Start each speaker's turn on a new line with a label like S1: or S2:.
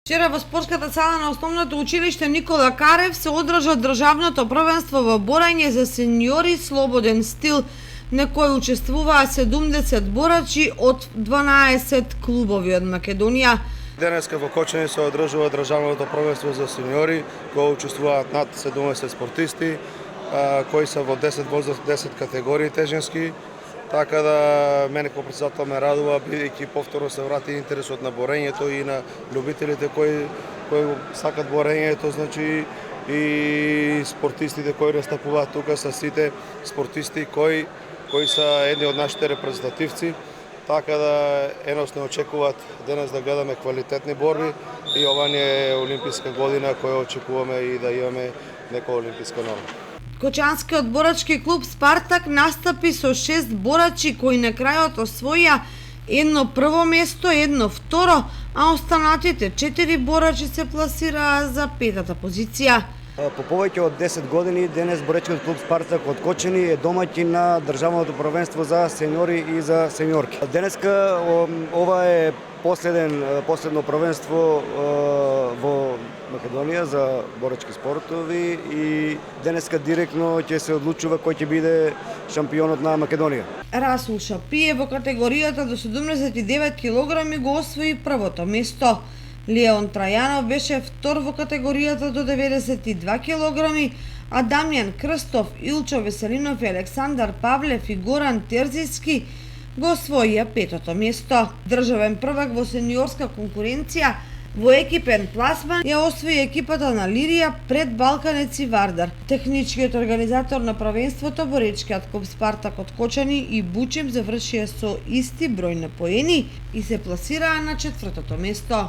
S1: Вчера во спортската сала на основното училиште Никола Карев се одржа државното првенство во борање за сениори слободен стил, на кој учествуваа 70 борачи од 12 клубови од Македонија.
S2: Денеска во Кочани се одржува државното првенство за сениори, кои учествуваат над 70 спортисти, кои се во 10 возраст, 10 категории тежински. Така да мене како председател ме радува, бидејќи повторно се врати интересот на борењето и на љубителите кои сакат борењето, значи и спортистите кои настапуваат тука се сите спортисти кои се едни од нашите репрезентативци. Така да еносно очекуваат денес да гледаме квалитетни борби и ова не е олимписка година која очекуваме и да имаме некоја олимписка норма.
S1: Кочанскиот борачки клуб Спартак настапи со 6 борачи кои на крајот освоија едно прво место, едно второ, а останатите 4 борачи се пласираа за петата позиција.
S3: По повеќе од 10 години денес боречкиот клуб Спартак од Кочани е домаќин на државното првенство за сениори и за сениорки. Денеска ова е последно првенство во Македонија за боречки спортови и денеска директно ќе се одлучува кој ќе биде шампионот на Македонија.
S1: Расул Шапие во категоријата до 79 кг го освои првото место. Леон Трајанов беше втор во категоријата до 92 кг, а Дамјан Крстов, Илчо Веселинов и Александар Павлев и Горан Терзиски го освоија петото место. Државен првак во сениорска конкуренција во екипен пласман ја освои екипата на Лирија пред Балканец и Вардар. Техничкиот организатор на првенството, боречкиот клуб Спартак од Кочани и Бучем завршија со исти број на поени и се пласираа на четвртото место.